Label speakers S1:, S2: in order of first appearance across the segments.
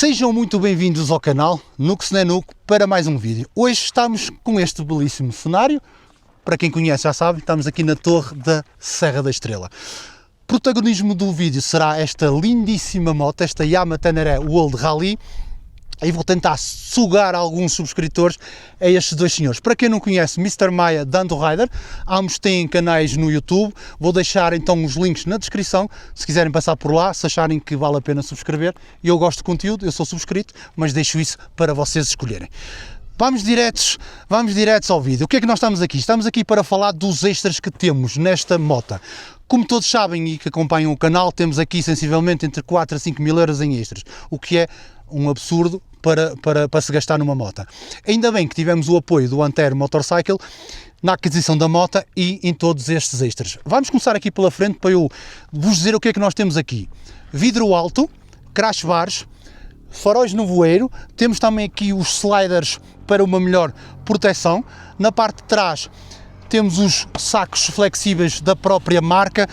S1: Sejam muito bem-vindos ao canal Nux Nenuco para mais um vídeo. Hoje estamos com este belíssimo cenário. Para quem conhece já sabe, estamos aqui na Torre da Serra da Estrela. Protagonismo do vídeo será esta lindíssima moto, esta Yamaha Tenere World Rally. E vou tentar sugar alguns subscritores a estes dois senhores. Para quem não conhece, Mr. Maia Dando Rider, ambos têm canais no YouTube, vou deixar então os links na descrição, se quiserem passar por lá, se acharem que vale a pena subscrever. Eu gosto de conteúdo, eu sou subscrito, mas deixo isso para vocês escolherem. Vamos diretos ao vídeo. O que é que nós estamos aqui? Estamos aqui para falar dos extras que temos nesta moto. Como todos sabem e que acompanham o canal, temos aqui sensivelmente entre 4 a 5 mil euros em extras, o que é um absurdo para se gastar numa moto. Ainda bem que tivemos o apoio do Antero Motorcycle na aquisição da moto e em todos estes extras. Vamos começar aqui pela frente para eu vos dizer o que é que nós temos aqui. Vidro alto, crash bars, faróis no voeiro, temos também aqui os sliders para uma melhor proteção. Na parte de trás temos os sacos flexíveis da própria marca,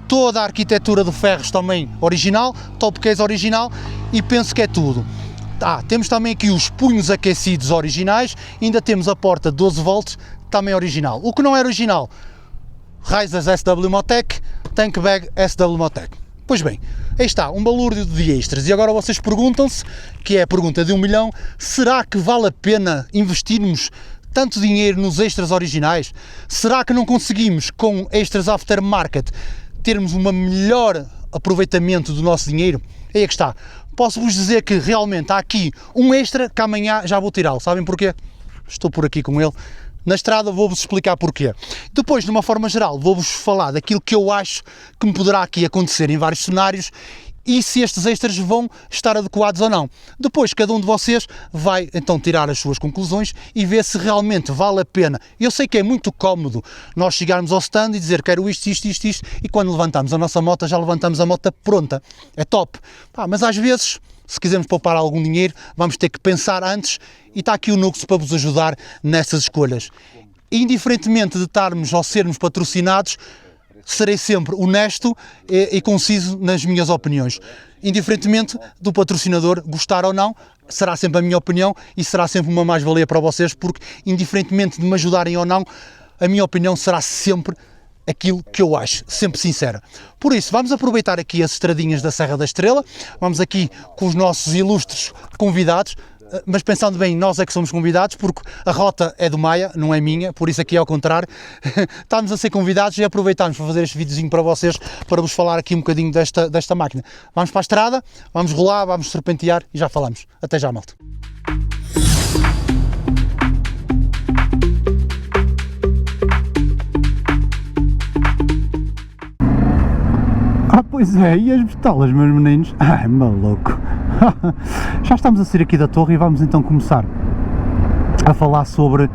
S1: toda a arquitetura de ferros também original, top case original e penso que é tudo. Temos também aqui os punhos aquecidos originais, ainda temos a porta 12 volts também original. O que não é original, Risers SW Motec, Tank Bag SW Motec. Pois bem, aí está, um balúrdio de extras. E agora vocês perguntam-se, que é a pergunta de 1 milhão, será que vale a pena investirmos tanto dinheiro nos extras originais? Será que não conseguimos com extras aftermarket termos um melhor aproveitamento do nosso dinheiro? Aí é que está. Posso-vos dizer que realmente há aqui um extra que amanhã já vou tirá-lo. Sabem porquê? Estou por aqui com ele. Na estrada vou-vos explicar porquê. Depois, de uma forma geral, vou-vos falar daquilo que eu acho que me poderá aqui acontecer em vários cenários e se estes extras vão estar adequados ou não. Depois, cada um de vocês vai então tirar as suas conclusões e ver se realmente vale a pena. Eu sei que é muito cómodo nós chegarmos ao stand e dizer quero isto, e quando levantamos a nossa moto, já levantamos a moto pronta. É top. Mas às vezes, se quisermos poupar algum dinheiro, vamos ter que pensar antes e está aqui o Nux para vos ajudar nessas escolhas. Indiferentemente de estarmos ou sermos patrocinados, serei sempre honesto e conciso nas minhas opiniões. Indiferentemente do patrocinador gostar ou não, será sempre a minha opinião e será sempre uma mais-valia para vocês, porque indiferentemente de me ajudarem ou não, a minha opinião será sempre aquilo que eu acho, sempre sincera. Por isso, vamos aproveitar aqui as estradinhas da Serra da Estrela, vamos aqui com os nossos ilustres convidados, mas pensando bem, nós é que somos convidados, porque a rota é do Maia, não é minha, por isso aqui é ao contrário. Estamos a ser convidados e aproveitamos para fazer este videozinho para vocês, para vos falar aqui um bocadinho desta máquina. Vamos para a estrada, vamos rolar, vamos serpentear e já falamos. Até já, malta. Pois é, e as betalas, meus meninos? Ai, maluco! Já estamos a sair aqui da torre e vamos então começar a falar sobre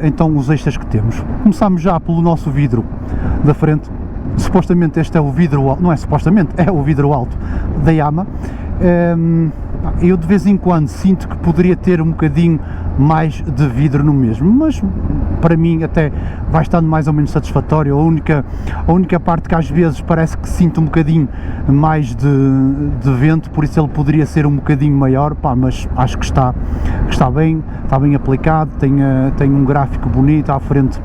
S1: então os extras que temos. Começamos já pelo nosso vidro da frente. Supostamente este é o vidro alto, não é supostamente, é o vidro alto da Yamaha. Eu de vez em quando sinto que poderia ter um bocadinho mais de vidro no mesmo, mas para mim até vai estando mais ou menos satisfatório. A única parte que às vezes parece que sinto um bocadinho mais de vento, por isso ele poderia ser um bocadinho maior, mas acho que está bem aplicado, tem um gráfico bonito à frente.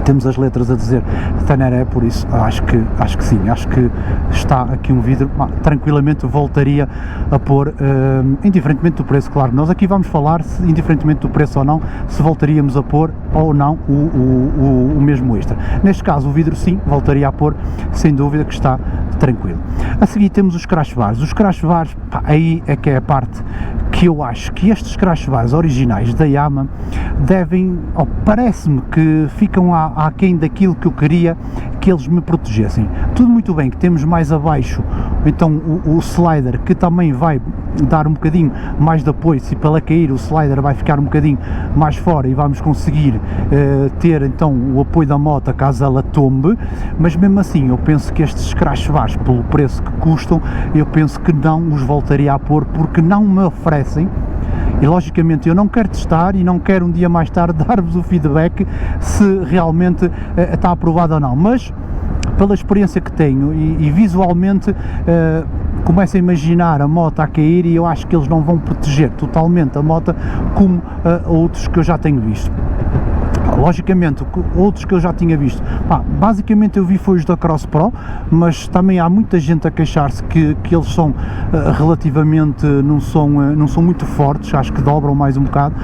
S1: Temos as letras a dizer Tenere, por isso acho que sim, acho que está aqui um vidro, tranquilamente voltaria a pôr, indiferentemente do preço, claro, nós aqui vamos falar, indiferentemente do preço ou não, se voltaríamos a pôr ou não o mesmo extra. Neste caso o vidro sim, voltaria a pôr, sem dúvida que está tranquilo. A seguir temos os crash bars. Os crash bars, aí é que é a parte que eu acho que estes crash bars originais da Yamaha devem, parece-me que ficam aquém daquilo que eu queria que eles me protegessem. Tudo muito bem que temos mais abaixo então o slider, que também vai dar um bocadinho mais de apoio, se para ela cair o slider vai ficar um bocadinho mais fora e vamos conseguir ter então o apoio da moto caso ela tombe, mas mesmo assim eu penso que estes crash bars, pelo preço que custam, eu penso que não os voltaria a pôr, porque não me oferecem. E logicamente eu não quero testar e não quero um dia mais tarde dar-vos o feedback se realmente está aprovado ou não, mas pela experiência que tenho e visualmente começo a imaginar a moto a cair e eu acho que eles não vão proteger totalmente a moto como outros que eu já tenho visto. Logicamente, outros que eu já tinha visto, basicamente eu vi foi os da Cross Pro, mas também há muita gente a queixar-se que eles são relativamente, não são muito fortes, acho que dobram mais um bocado,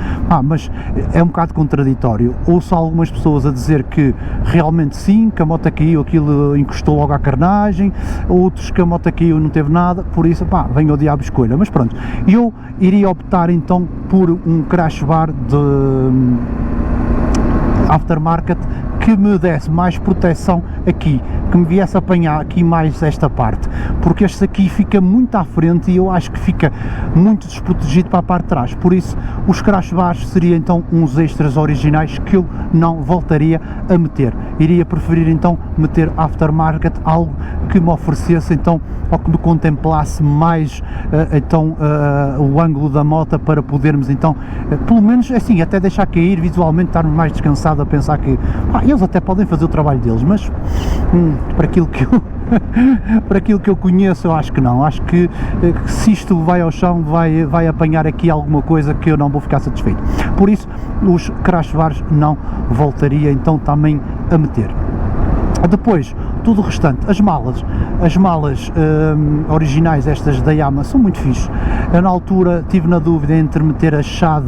S1: mas é um bocado contraditório. Ouço algumas pessoas a dizer que realmente sim, que a moto caiu, aquilo encostou logo à carnagem, outros que a moto caiu não teve nada, por isso, venha o diabo escolha, mas pronto, eu iria optar então por um crash bar de aftermarket que me desse mais proteção aqui, que me viesse apanhar aqui mais esta parte, porque este aqui fica muito à frente e eu acho que fica muito desprotegido para a parte de trás, por isso os crash bars seriam então uns extras originais que eu não voltaria a meter, iria preferir então meter aftermarket, algo que me oferecesse então, ou que me contemplasse mais o ângulo da moto para podermos então, pelo menos assim, até deixar cair visualmente, estarmos mais descansados a pensar que eles até podem fazer o trabalho deles, mas para aquilo que eu para aquilo que eu conheço, eu acho que não, acho que se isto vai ao chão, vai apanhar aqui alguma coisa que eu não vou ficar satisfeito, por isso os crash bars não voltaria então também a meter. Depois, tudo o restante, as malas originais, estas da Yamaha, são muito fixes. Eu na altura tive na dúvida entre meter a Shad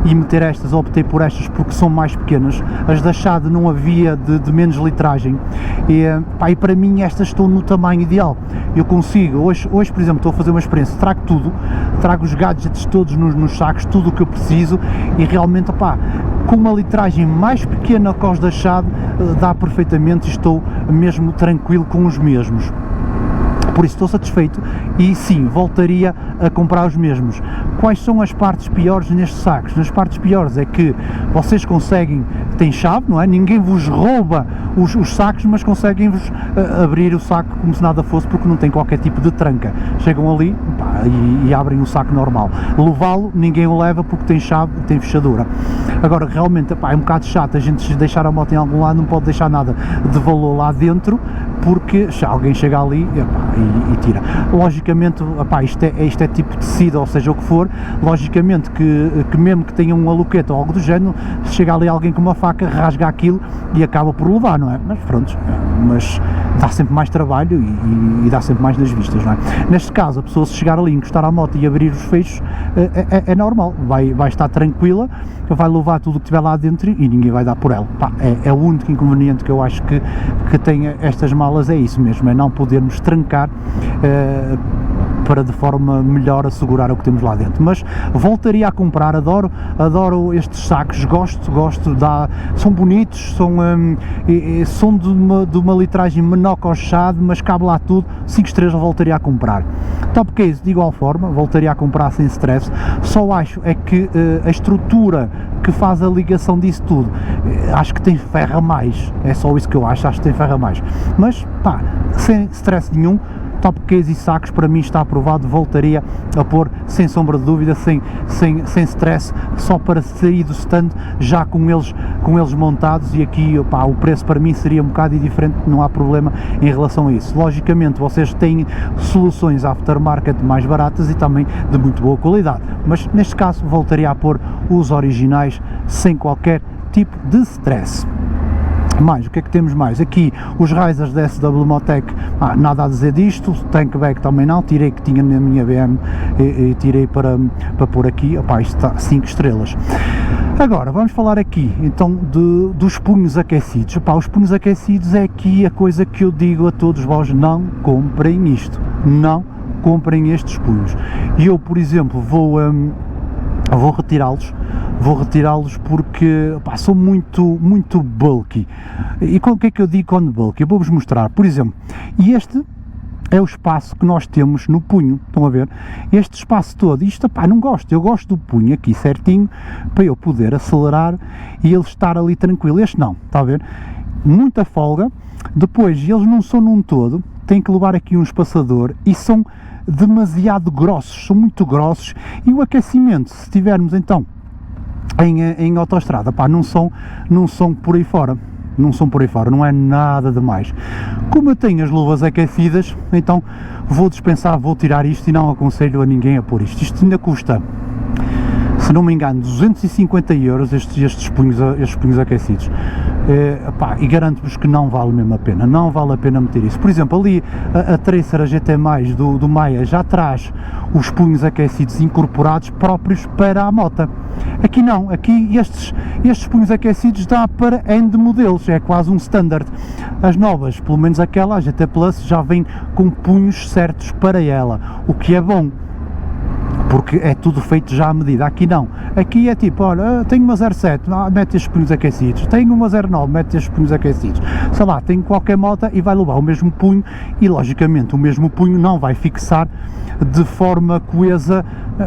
S1: e meter estas, optei por estas porque são mais pequenas. As da Shad não havia de menos litragem e para mim estas estão no tamanho ideal. Eu consigo, hoje por exemplo estou a fazer uma experiência, trago os gadgets todos nos sacos, tudo o que eu preciso e realmente com uma litragem mais pequena que os da Shad dá perfeitamente e estou mesmo tranquilo com os mesmos. Por isso estou satisfeito e sim, voltaria a comprar os mesmos. Quais são as partes piores nestes sacos? Nas partes piores é que vocês conseguem, tem chave, não é? Ninguém vos rouba os sacos, mas conseguem-vos abrir o saco como se nada fosse, porque não tem qualquer tipo de tranca. Chegam ali e abrem o saco normal. Levá-lo, ninguém o leva porque tem chave, tem fechadura. Agora, realmente, é um bocado chato a gente deixar a moto em algum lado, não pode deixar nada de valor lá dentro, porque se alguém chega ali e tira. Logicamente, isto é tipo tecido, ou seja o que for, logicamente que mesmo que tenha um aluquete ou algo do género, se chega ali alguém com uma faca, rasga aquilo e acaba por levar, não é? Mas pronto, mas dá sempre mais trabalho e dá sempre mais nas vistas, não é? Neste caso, a pessoa se chegar ali, encostar à moto e abrir os fechos, é normal, vai estar tranquila, vai levar tudo o que tiver lá dentro e ninguém vai dar por ela. É o único inconveniente que eu acho que tem estas malas, é isso mesmo, é não podermos trancar para de forma melhor assegurar o que temos lá dentro. Mas voltaria a comprar, adoro estes sacos, gosto, são bonitos, são de uma litragem menor que o Shad, mas cabe lá tudo, 5 estrelas voltaria a comprar. Top Case de igual forma, voltaria a comprar sem stress, só acho é que a estrutura que faz a ligação disso tudo, acho que tem ferro a mais, é só isso que eu acho que tem ferro a mais, mas sem stress nenhum. Top Case e sacos para mim está aprovado, voltaria a pôr sem sombra de dúvida, sem stress, só para sair do stand já com eles montados, e aqui o preço para mim seria um bocado diferente, não há problema em relação a isso. Logicamente vocês têm soluções aftermarket mais baratas e também de muito boa qualidade, mas neste caso voltaria a pôr os originais sem qualquer tipo de stress. Mais, o que é que temos mais? Aqui os risers da SW Motec, nada a dizer disto, tank bag também não, tirei que tinha na minha BM e tirei para pôr aqui, isto está 5 estrelas. Agora vamos falar aqui então dos punhos aquecidos. Os punhos aquecidos é aqui a coisa que eu digo a todos vós: não comprem isto, não comprem estes punhos. E eu, por exemplo, vou retirá-los porque são muito bulky. E o que é que eu digo quando bulky? Eu vou-vos mostrar, por exemplo, e este é o espaço que nós temos no punho, estão a ver? Este espaço todo, isto não gosto, eu gosto do punho aqui certinho, para eu poder acelerar e ele estar ali tranquilo. Este não, está a ver? Muita folga. Depois, eles não são num todo, tem que levar aqui um espaçador e são demasiado grossos, são muito grossos, e o aquecimento, se tivermos então em autoestrada, não são por aí fora. não são por aí fora, não é nada demais. Como eu tenho as luvas aquecidas, então vou dispensar, vou tirar isto e não aconselho a ninguém a pôr isto. Isto ainda custa, se não me engano, 250 euros estes punhos aquecidos. E garanto-vos que não vale mesmo a pena, não vale a pena meter isso. Por exemplo, ali a Tracer, a GT+, do Maiia, já traz os punhos aquecidos incorporados próprios para a moto. Aqui não, aqui estes punhos aquecidos dá para N de modelos, é quase um standard. As novas, pelo menos aquela, a GT Plus, já vem com punhos certos para ela, o que é bom, porque é tudo feito já à medida. Aqui não, aqui é tipo, olha, tenho uma 07, mete estes punhos aquecidos, tenho uma 09, mete estes punhos aquecidos, sei lá, tenho qualquer moto e vai levar o mesmo punho, e logicamente o mesmo punho não vai fixar de forma coesa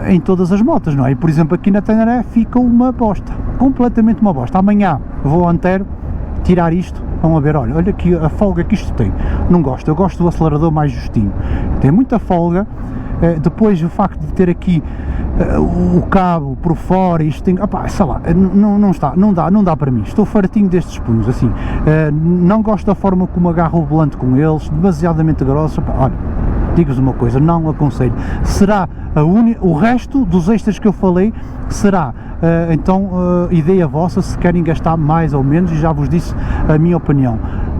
S1: em todas as motas, não é? E, por exemplo, aqui na Teneré fica uma bosta, completamente uma bosta. Amanhã vou ao Antero tirar isto, vão a ver, olha aqui a folga que isto tem, não gosto, eu gosto do acelerador mais justinho, tem muita folga. Depois o facto de ter aqui o cabo por fora, isto tem, sei lá, não dá para mim, estou fartinho destes punhos, assim, não gosto da forma como agarro o volante com eles, demasiadamente grosso. Olha, digo-vos uma coisa, não aconselho. Será o resto dos extras que eu falei será então ideia vossa, se querem gastar mais ou menos, e já vos disse a minha opinião.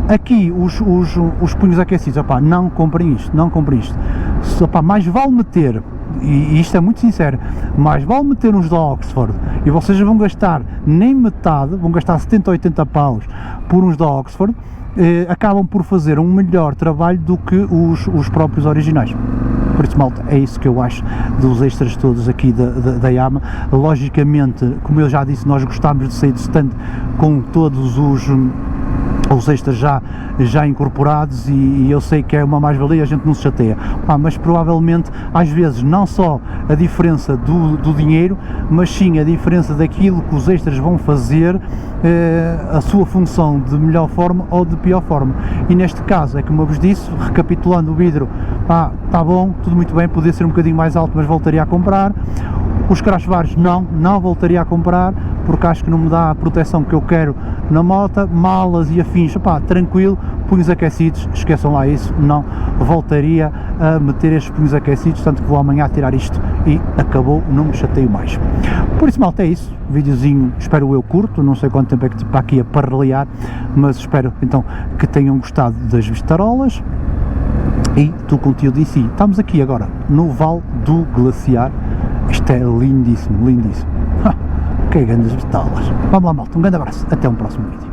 S1: Aqui os punhos aquecidos, não comprem isto, não comprem isto. Mais vale meter, e isto é muito sincero, mais vale meter uns da Oxford, e vocês vão gastar nem metade, vão gastar 70 ou 80 paus por uns da Oxford, acabam por fazer um melhor trabalho do que os próprios originais. Por isso, malta, é isso que eu acho dos extras todos aqui da Yamaha. Logicamente, como eu já disse, nós gostamos de sair do stand com todos os extras já incorporados, e eu sei que é uma mais-valia, a gente não se chateia, mas provavelmente às vezes não só a diferença do dinheiro, mas sim a diferença daquilo que os extras vão fazer, a sua função de melhor forma ou de pior forma. E neste caso é como eu vos disse, recapitulando, o vidro está bom, tudo muito bem, podia ser um bocadinho mais alto, mas voltaria a comprar. Os crossbars não voltaria a comprar, porque acho que não me dá a proteção que eu quero na moto. Malas e afins, tranquilo. Punhos aquecidos, esqueçam lá isso, não voltaria a meter estes punhos aquecidos, tanto que vou amanhã tirar isto e acabou, não me chateio mais. Por isso, malta, é isso, videozinho, espero eu curto, não sei quanto tempo é que está aqui a parrelear, mas espero então que tenham gostado das vistarolas e do conteúdo em si. Estamos aqui agora no Vale do Glaciar. Isto é lindíssimo, lindíssimo. Que grandes vistalas. Vamos lá, malta, um grande abraço, até um próximo vídeo.